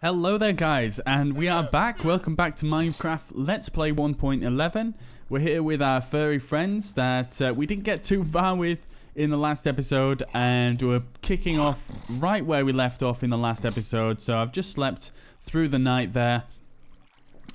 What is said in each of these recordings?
Hello there guys, and we are back. Welcome back to Minecraft Let's Play 1.11. We're here with our furry friends that we didn't get too far with in the last episode, and we're kicking off right where we left off in the last episode. So I've just slept through the night there,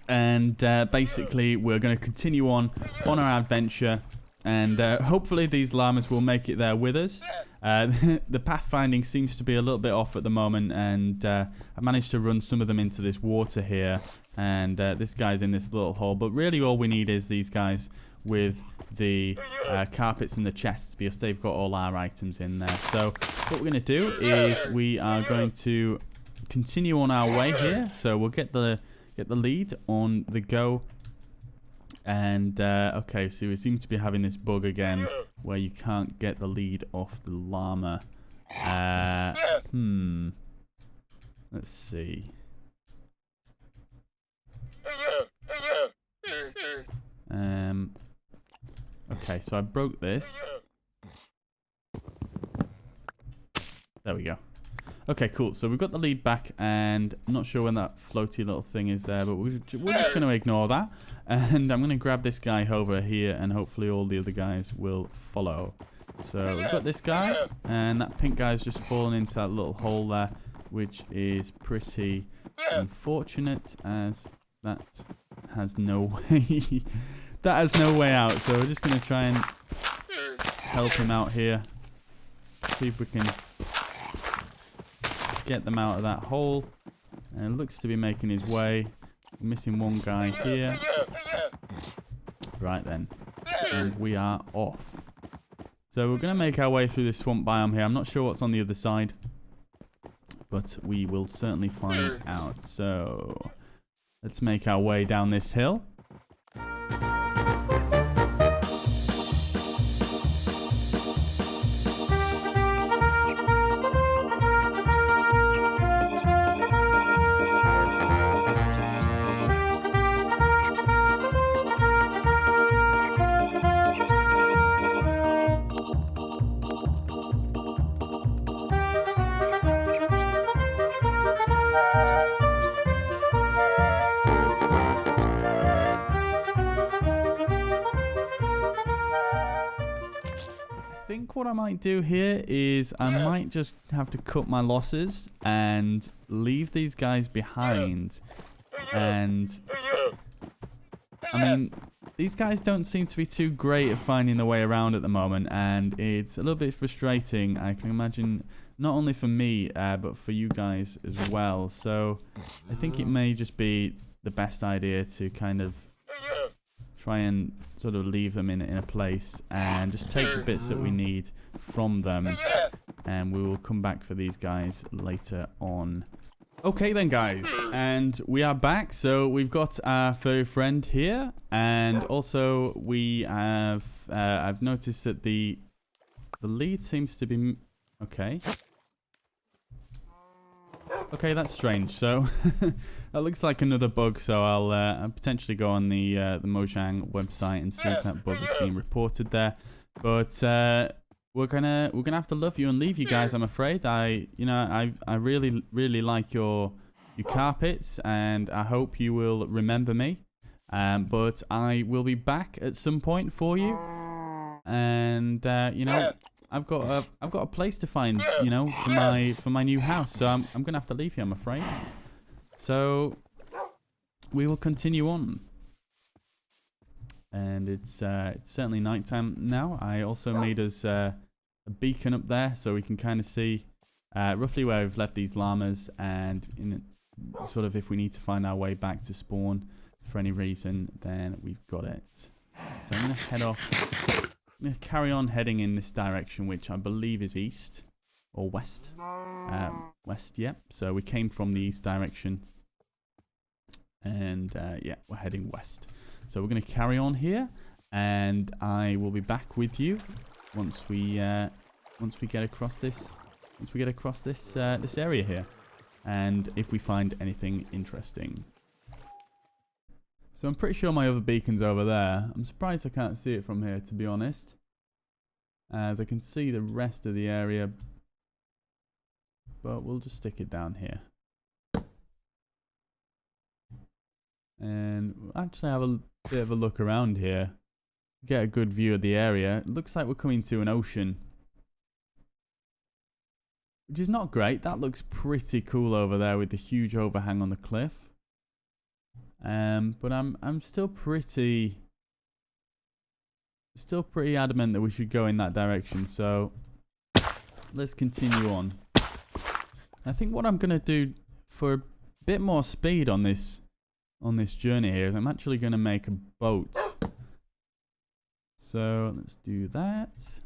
and basically we're going to continue on our adventure, and hopefully these llamas will make it there with us. The pathfinding seems to be a little bit off at the moment, and I managed to run some of them into this water here, and this guy's in this little hole, but really all we need is these guys with the carpets and the chests, because they've got all our items in there. So what we're going to do is we are going to continue on our way here, so we'll get the lead on the go. And okay, so we seem to be having this bug again where you can't get the lead off the llama. Let's see. Okay, so I broke this. There we go. Okay, cool. So we've got the lead back, and I'm not sure when that floaty little thing is there, but we're just going to ignore that. And I'm going to grab this guy over here, and hopefully all the other guys will follow. So we've got this guy, and that pink guy's just fallen into that little hole there, which is pretty unfortunate, as that has no way. That has no way out. So we're just going to try and help him out here. See if we can get them out of that hole. And it looks to be making his way. We're missing one guy here. Right then. And we are off. So we're going to make our way through this swamp biome here. I'm not sure what's on the other side, but we will certainly find out. So let's make our way down this hill. I think what I might do here is I might just have to cut my losses and leave these guys behind. And I mean, these guys don't seem to be too great at finding the way around at the moment, and it's a little bit frustrating, I can imagine, not only for me but for you guys as well. So I think it may just be the best idea to kind of try and sort of leave them in a place and just take the bits that we need from them, and we will come back for these guys later on. Okay then guys, and we are back. So we've got our furry friend here, and also we have I've noticed that the lead seems to be okay. Okay, that's strange. So that looks like another bug. So I'll potentially go on the Mojang website and see if that bug is being reported there. But we're gonna have to love you and leave you guys, I'm afraid. I really like your carpets, and I hope you will remember me. But I will be back at some point for you, and I've got a place to find, for my new house. So I'm gonna have to leave you, I'm afraid. So we will continue on, and it's certainly nighttime now. I also made us a beacon up there, so we can kind of see roughly where we've left these llamas, and sort of if we need to find our way back to spawn for any reason, then we've got it. So I'm gonna head off. I'm going to carry on heading in this direction, which I believe is east or west. West, yep. So we came from the east direction, and yeah, we're heading west. So we're going to carry on here, and I will be back with you once we get across this. Once we get across this area here, and if we find anything interesting. So I'm pretty sure my other beacon's over there. I'm surprised I can't see it from here, to be honest, as I can see the rest of the area, but we'll just stick it down here. And we'll actually have a bit of a look around here. Get a good view of the area. It looks like we're coming to an ocean, which is not great. That looks pretty cool over there with the huge overhang on the cliff. But I'm still pretty adamant that we should go in that direction. So let's continue on. I think what I'm gonna do for a bit more speed on this journey here is I'm actually gonna make a boat. So let's do that.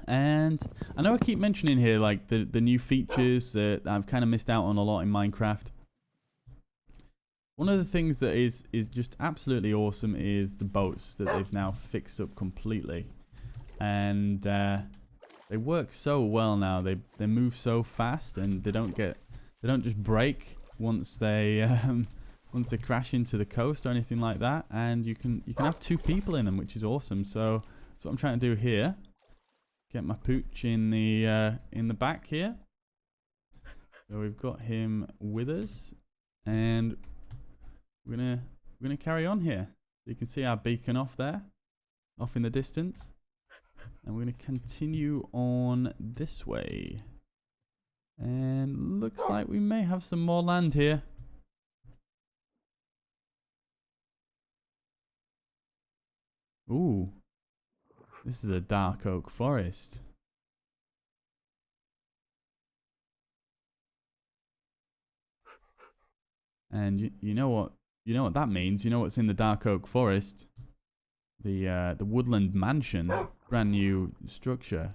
And I know I keep mentioning here like the new features that I've kind of missed out on a lot in Minecraft. One of the things that is just absolutely awesome is the boats that they've now fixed up completely. And they work so well now. They move so fast, and they don't just break once they crash into the coast or anything like that. And you can have 2 people in them, which is awesome. So that's what I'm trying to do here. Get my pooch in the back here. So we've got him with us, and we're gonna carry on here. You can see our beacon off there, off in the distance, and we're gonna continue on this way. And looks like we may have some more land here. Ooh, this is a dark oak forest. And you know what that means. You know what's in the dark oak forest? The woodland mansion, brand new structure.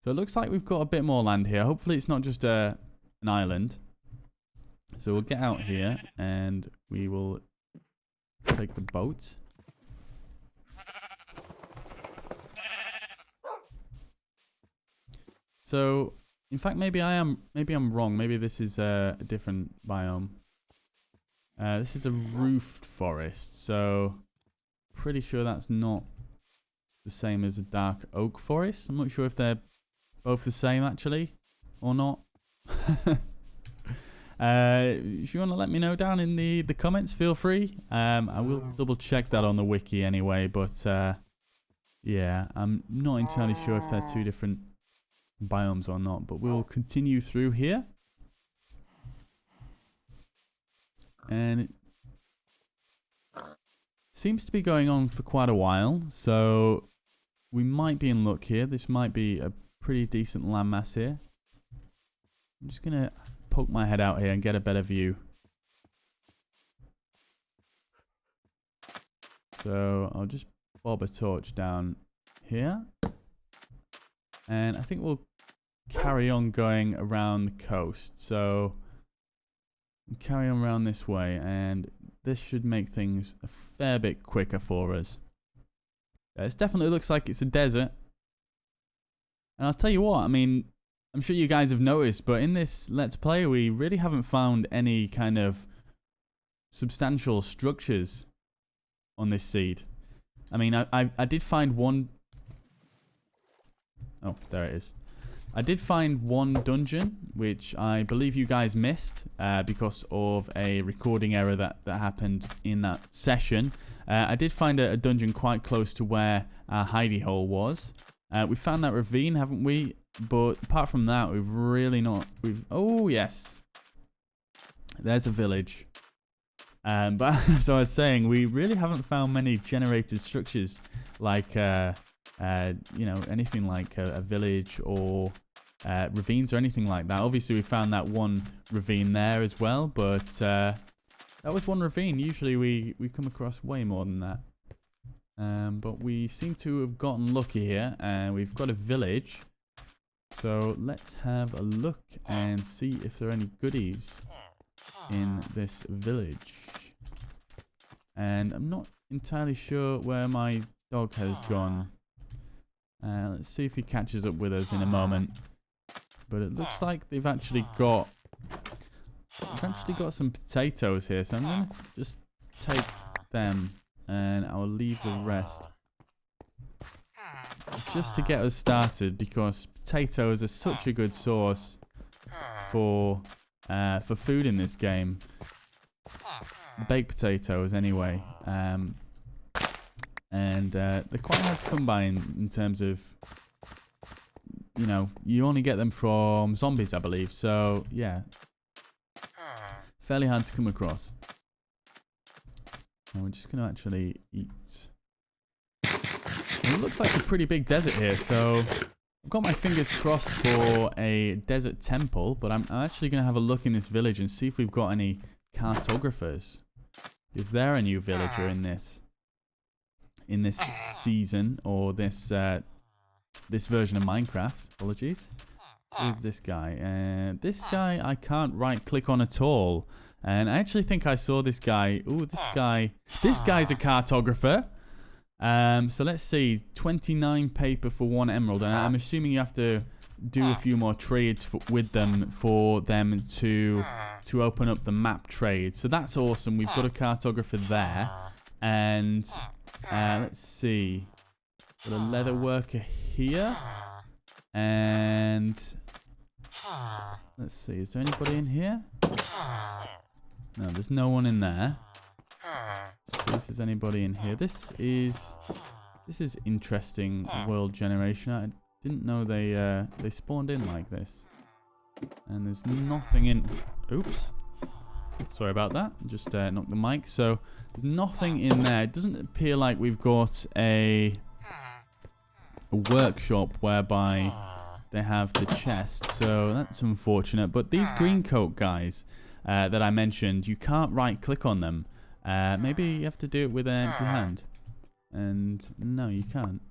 So it looks like we've got a bit more land here. Hopefully it's not just an island. So we'll get out here and we will take the boat. So, in fact, maybe I'm wrong. Maybe this is a different biome. This is a roofed forest, so pretty sure that's not the same as a dark oak forest. I'm not sure if they're both the same actually, or not. If you want to let me know down in the comments, feel free. I will double check that on the wiki anyway, but yeah, I'm not entirely sure if they're 2 different biomes or not, but we'll continue through here. And it seems to be going on for quite a while, so we might be in luck here. This might be a pretty decent landmass here. I'm just gonna poke my head out here and get a better view. So I'll just bob a torch down here. And I think we'll carry on going around the coast. So we'll carry on around this way, and this should make things a fair bit quicker for us. It definitely looks like it's a desert. And I'll tell you what, I mean, I'm sure you guys have noticed, but in this Let's Play, we really haven't found any kind of substantial structures on this seed. I mean, I did find one. Oh, there it is. I did find one dungeon, which I believe you guys missed because of a recording error that happened in that session. I did find a dungeon quite close to where our hidey hole was. We found that ravine, haven't we? But apart from that, we've really not... Oh, yes. There's a village. But as I was saying, we really haven't found many generated structures like... you know, anything like a village or ravines or anything like that. Obviously, we found that one ravine there as well, but that was one ravine. Usually, we come across way more than that. But we seem to have gotten lucky here, and we've got a village. So let's have a look and see if there are any goodies in this village. And I'm not entirely sure where my dog has gone. Let's see if he catches up with us in a moment. But it looks like they've actually got some potatoes here, so I'm gonna just take them and I'll leave the rest just to get us started, because potatoes are such a good source for food in this game. baked potatoes anyway. And they're quite hard to come by in terms of, you know, you only get them from zombies, I believe. So, yeah, fairly hard to come across. And we're just going to actually eat. It looks like a pretty big desert here, so I've got my fingers crossed for a desert temple, but I'm actually going to have a look in this village and see if we've got any cartographers. Is there a new villager in this season, or this this version of Minecraft? Apologies. Who's this guy? This guy I can't right click on at all. And I actually think I saw this guy. Ooh, this guy's a cartographer. So let's see, 29 paper for 1 emerald, and I'm assuming you have to do a few more trades with them for them to open up the map trade. So that's awesome. We've got a cartographer there, and let's see, got a leather worker here, and let's see, is there anybody in here? No, there's no one in there. Let's see if there's anybody in here. This is interesting world generation. I didn't know they spawned in like this. And there's nothing in. Oops. Sorry about that. Just knocked the mic. So there's nothing in there. It doesn't appear like we've got a workshop whereby they have the chest. So that's unfortunate. But these green coat guys that I mentioned, you can't right click on them. Maybe you have to do it with an empty hand. And no, you can't.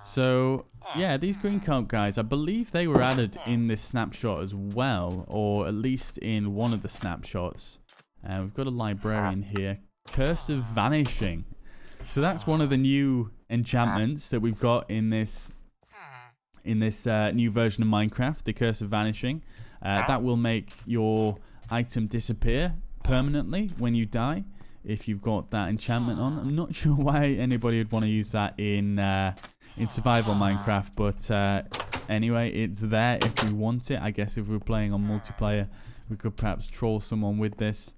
So, yeah, these green coat guys, I believe they were added in this snapshot as well, or at least in one of the snapshots. We've got a librarian here. Curse of Vanishing. So that's one of the new enchantments that we've got in this new version of Minecraft, the Curse of Vanishing. That will make your item disappear permanently when you die, if you've got that enchantment on. I'm not sure why anybody would want to use that in survival Minecraft, but anyway, it's there if we want it. I guess if we're playing on multiplayer, we could perhaps troll someone with this.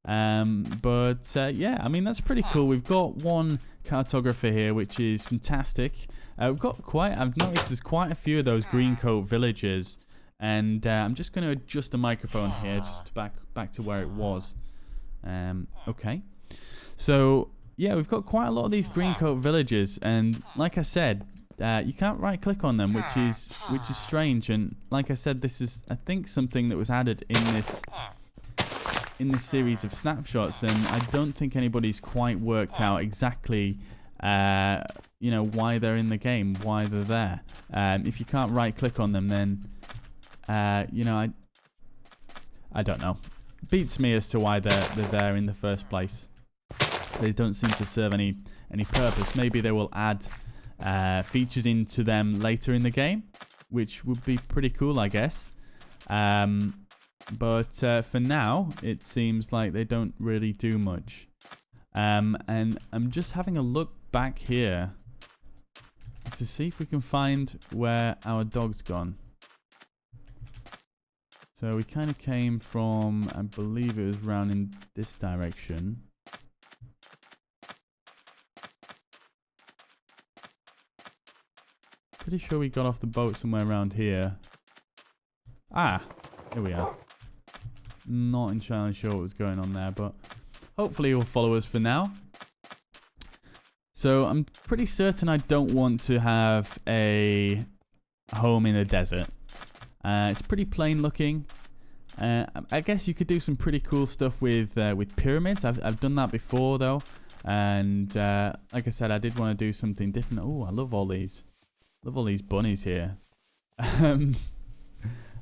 Yeah, I mean, that's pretty cool. We've got one cartographer here, which is fantastic. I've noticed there's quite a few of those green coat villagers, and I'm just going to adjust the microphone here, just back to where it was. Okay. So, yeah, we've got quite a lot of these green coat villagers, and like I said, you can't right click on them, which is strange. And like I said, this is, I think, something that was added in this series of snapshots, and I don't think anybody's quite worked out exactly you know, why they're in the game, why they're there. If you can't right click on them, then you know, I don't know. Beats me as to why they're there in the first place. They don't seem to serve any purpose. Maybe they will add features into them later in the game, which would be pretty cool, I guess. But for now, it seems like they don't really do much. And I'm just having a look back here to see if we can find where our dog's gone. So we kind of came from, I believe it was round in this direction. Pretty sure we got off the boat somewhere around here. Ah, here we are. Not entirely sure what was going on there, but hopefully he'll follow us for now. So I'm pretty certain I don't want to have a home in a desert. It's pretty plain looking. I guess you could do some pretty cool stuff with pyramids. I've done that before though, and like I said, I did want to do something different. Oh, I love all these bunnies here.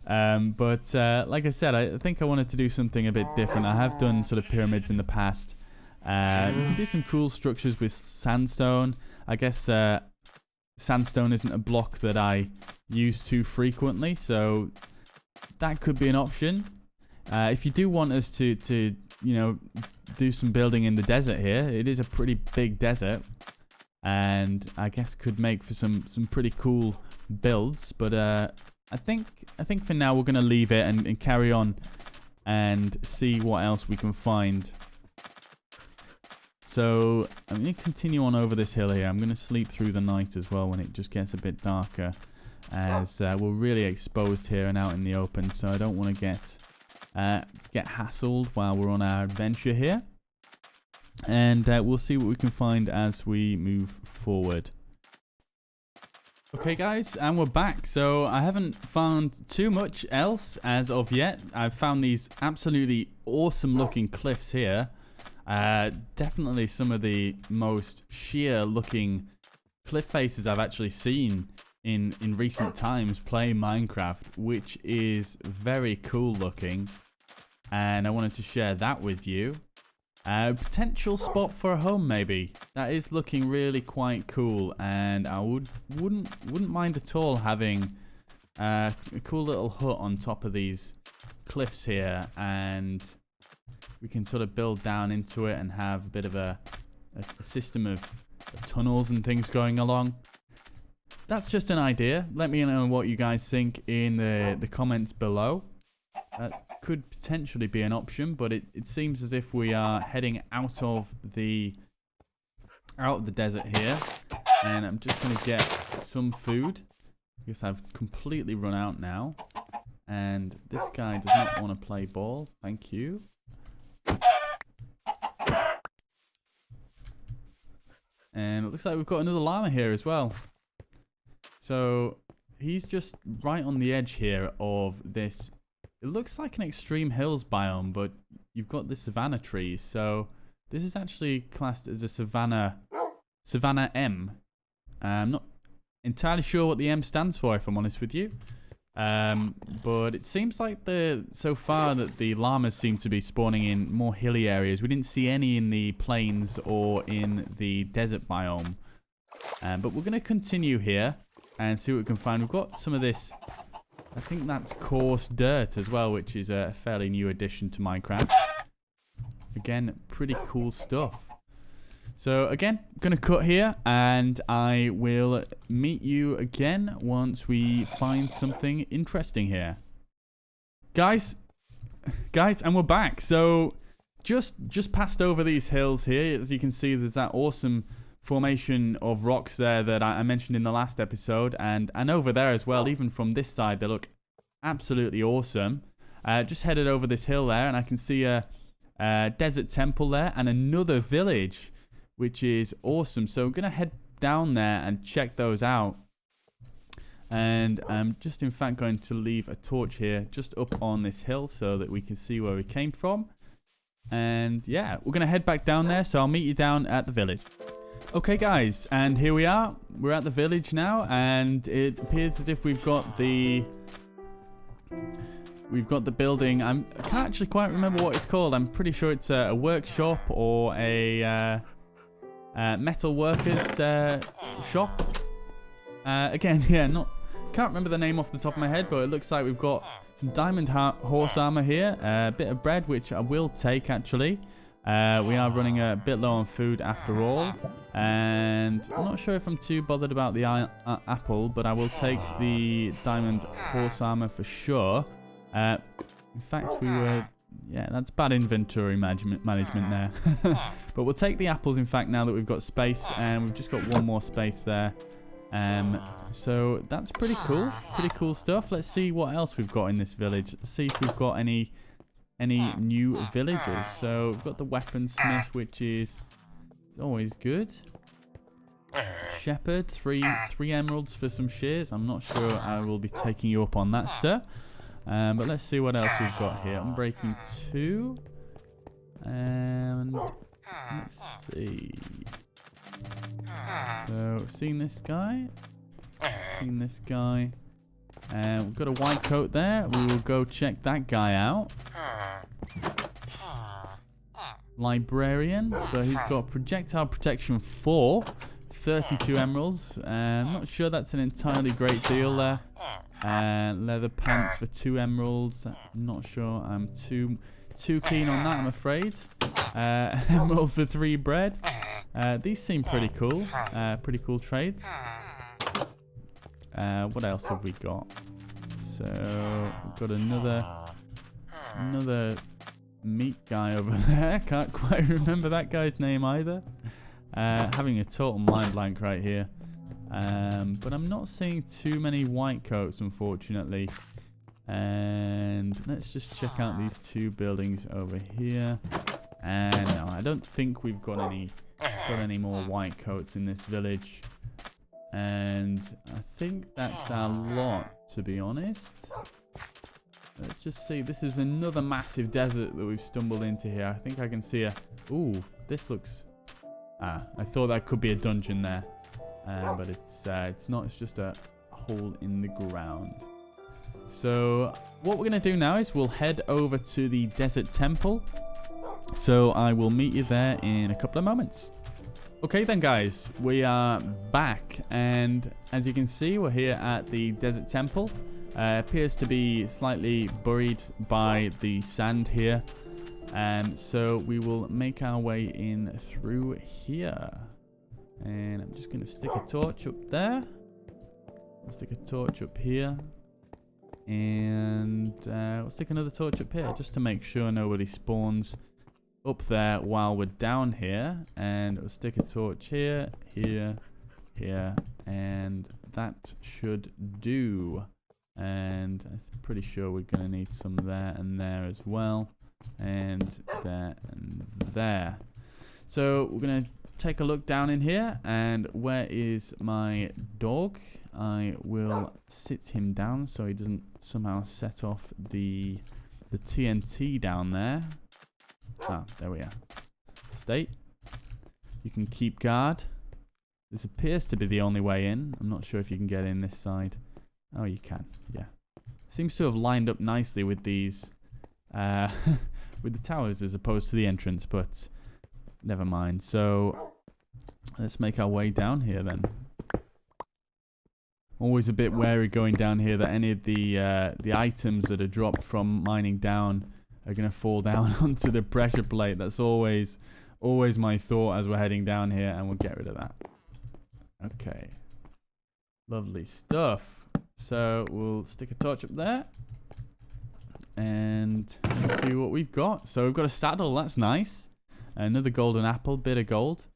But like I said, I think I wanted to do something a bit different. I have done sort of pyramids in the past. You can do some cool structures with sandstone. I guess sandstone isn't a block that I use too frequently, so that could be an option. If you do want us to you know, do some building in the desert here, it is a pretty big desert, and I guess could make for some pretty cool builds. But I think for now we're gonna leave it and carry on and see what else we can find. So I'm going to continue on over this hill here. I'm going to sleep through the night as well when it just gets a bit darker, as we're really exposed here and out in the open. So I don't want to get hassled while we're on our adventure here. And we'll see what we can find as we move forward. Okay guys, and we're back. So I haven't found too much else as of yet. I've found these absolutely awesome looking cliffs here. Definitely some of the most sheer looking cliff faces I've actually seen in recent times playing Minecraft, which is very cool looking. And I wanted to share that with you. Potential spot for a home, maybe. That is looking really quite cool, and I wouldn't mind at all having a cool little hut on top of these cliffs here, and we can sort of build down into it and have a bit of a system of tunnels and things going along. That's just an idea. Let me know what you guys think in the comments below. Could potentially be an option, but it seems as if we are heading out of the desert here, and I'm just gonna get some food because I've completely run out now, and this guy does not want to play ball. Thank you. And it looks like we've got another llama here as well. So he's just right on the edge here of this. It looks like an extreme hills biome, but you've got the savanna trees. So this is actually classed as a savanna M. I'm not entirely sure what the M stands for, if I'm honest with you. But it seems like so far that the llamas seem to be spawning in more hilly areas. We didn't see any in the plains or in the desert biome. But we're going to continue here and see what we can find. We've got some of this. I think that's coarse dirt as well, which is a fairly new addition to Minecraft. Again, pretty cool stuff. So again, I'm going to cut here, and I will meet you again once we find something interesting here. Guys, and we're back. So just passed over these hills here. As you can see, there's that awesome formation of rocks there that I mentioned in the last episode, and over there as well. Even from this side, they look absolutely awesome. Just headed over this hill there, and I can see a desert temple there and another village, which is awesome. So I'm gonna head down there and check those out, and I'm just in fact going to leave a torch here just up on this hill so that we can see where we came from. And yeah, we're gonna head back down there, so I'll meet you down at the village. Okay guys, and here we are. We're at the village now, and it appears as if we've got the building. I can't actually quite remember what it's called. I'm pretty sure it's a workshop or a metal workers shop. Again, yeah, can't remember the name off the top of my head, but it looks like we've got some diamond horse armor here, a bit of bread, which I will take actually. We are running a bit low on food after all, and I'm not sure if I'm too bothered about the apple, but I will take the diamond horse armor for sure. In fact, yeah, that's bad inventory management there. But we'll take the apples, in fact, now that we've got space, and we've just got one more space there. So that's pretty cool stuff. Let's see what else we've got in this village. Let's see if we've got any new villagers. So we've got the weaponsmith, which is always good. Shepherd, three emeralds for some shears. I'm not sure I will be taking you up on that, sir. But let's see what else we've got here. Unbreaking 2. And let's see. So we've seen this guy. And we've got a white coat there. We will go check that guy out. Librarian. So he's got projectile protection 4. 32 emeralds. I'm not sure that's an entirely great deal there. Leather pants for 2 emeralds. I'm not sure I'm too keen on that, I'm afraid. Emerald for 3 bread. These seem pretty cool. Pretty cool trades. What else have we got? So we've got another meat guy over there. Can't quite remember that guy's name either. Having a total mind blank right here. But I'm not seeing too many white coats, unfortunately. And let's just check out these two buildings over here. And no, I don't think we've got any more white coats in this village. And I think that's our lot, to be honest. Let's just see. This is another massive desert that we've stumbled into here. I think I can see a... Ooh, this looks... Ah, I thought that could be a dungeon there. But it's not. It's just a hole in the ground. So what we're going to do now is we'll head over to the desert temple. So I will meet you there in a couple of moments. Okay then, guys, we are back, and as you can see, we're here at the desert temple. Appears to be slightly buried by the sand here, so we will make our way in through here. And I'm just going to stick a torch up there. I'll stick a torch up here, and we'll stick another torch up here just to make sure nobody spawns up there while we're down here. And we'll stick a torch here, here, here, and that should do. And I'm pretty sure we're going to need some there and there as well, and there and there. So we're going to take a look down in here, and where is my dog? I will sit him down so he doesn't somehow set off the TNT down there. Ah, there we are. Stay. You can keep guard. This appears to be the only way in. I'm not sure if you can get in this side. Oh, you can. Yeah. Seems to have lined up nicely with these, with the towers as opposed to the entrance, but never mind. So let's make our way down here then. Always a bit wary going down here that any of the items that are dropped from mining down are going to fall down onto the pressure plate. That's always my thought as we're heading down here, and we'll get rid of that. Okay. Lovely stuff. So we'll stick a torch up there, and let's see what we've got. So we've got a saddle. That's nice. Another golden apple, bit of gold.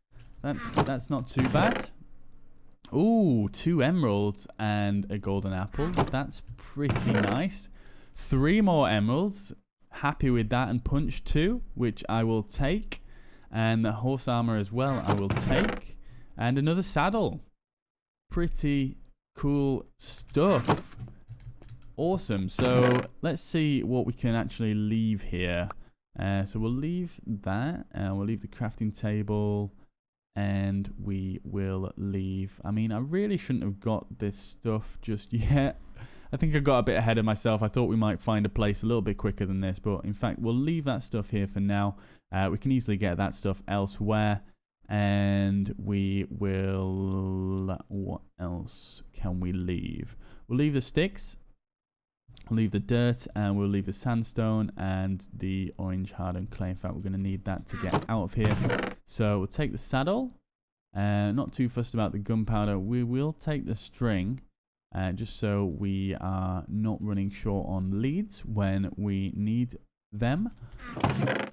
That's not too bad. Ooh, 2 emeralds and a golden apple. That's pretty nice. 3 more emeralds. Happy with that. And punch 2, which I will take. And the horse armor as well, I will take. And another saddle. Pretty cool stuff. Awesome. So let's see what we can actually leave here. So we'll leave that. We'll leave the crafting table. And we will leave. I mean, I really shouldn't have got this stuff just yet. I think I got a bit ahead of myself. I thought we might find a place a little bit quicker than this. But in fact, we'll leave that stuff here for now. We can easily get that stuff elsewhere. And we will... What else can we leave? We'll leave the sticks. We'll leave the dirt. And we'll leave the sandstone and the orange hardened clay. In fact, we're going to need that to get out of here. So we'll take the saddle. Not too fussed about the gunpowder. We will take the string. Just so we are not running short on leads when we need them.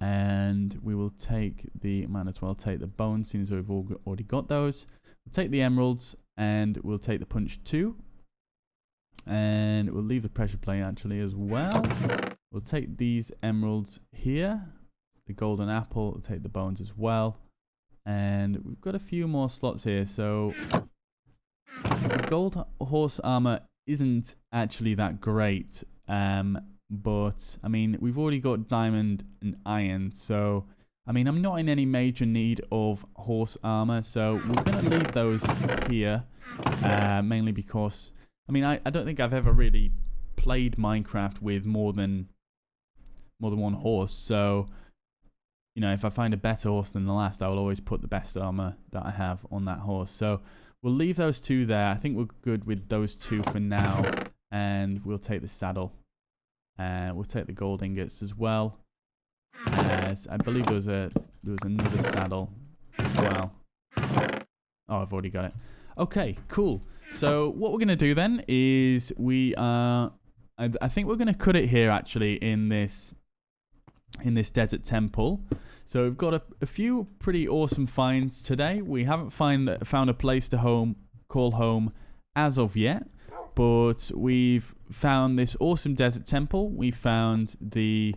And we will take the... Might as well take the bones since we've already got those. We'll take the emeralds. And we'll take the punch 2. And we'll leave the pressure plate actually as well. We'll take these emeralds here. The golden apple. We'll take the bones as well. And we've got a few more slots here. So the gold horse armor isn't actually that great. But I mean, we've already got diamond and iron. So I mean, I'm not in any major need of horse armor. So we're going to leave those here. Mainly because... I mean, I don't think I've ever really played Minecraft with more than one horse. So, you know, if I find a better horse than the last, I will always put the best armor that I have on that horse. So we'll leave those 2 there. I think we're good with those 2 for now. And we'll take the saddle. We'll take the gold ingots as well. As I believe there was another saddle as well. Oh, I've already got it. Okay, cool. So what we're going to do then is I think we're going to cut it here actually in this in this desert temple. So we've got a few pretty awesome finds today. We haven't found a place to call home as of yet, but we've found this awesome desert temple. We found the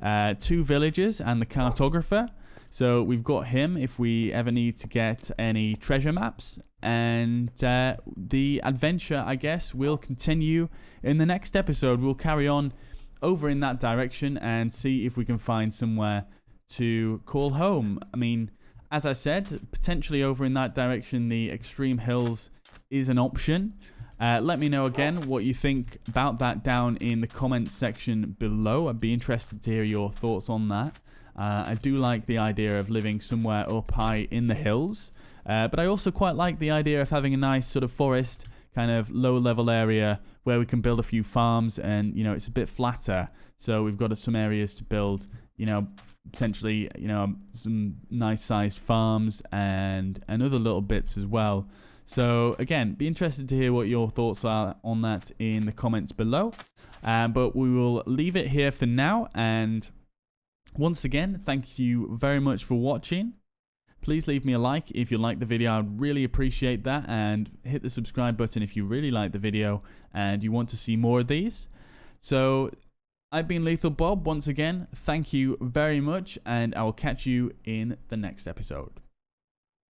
2 villagers and the cartographer. So we've got him if we ever need to get any treasure maps. And the adventure, I guess, will continue in the next episode. We'll carry on over in that direction and see if we can find somewhere to call home. I mean, as I said, potentially over in that direction, the extreme hills is an option. Let me know again what you think about that down in the comments section below. I'd be interested to hear your thoughts on that. I do like the idea of living somewhere up high in the hills, but I also quite like the idea of having a nice sort of forest, kind of low-level area where we can build a few farms, and, you know, it's a bit flatter, so we've got some areas to build, you know, potentially, you know, some nice-sized farms and other little bits as well. So, again, be interested to hear what your thoughts are on that in the comments below, but we will leave it here for now, and once again, thank you very much for watching. Please leave me a like if you like the video. I'd really appreciate that. And hit the subscribe button if you really like the video and you want to see more of these. So I've been Lethal Bob once again. Thank you very much. And I will catch you in the next episode.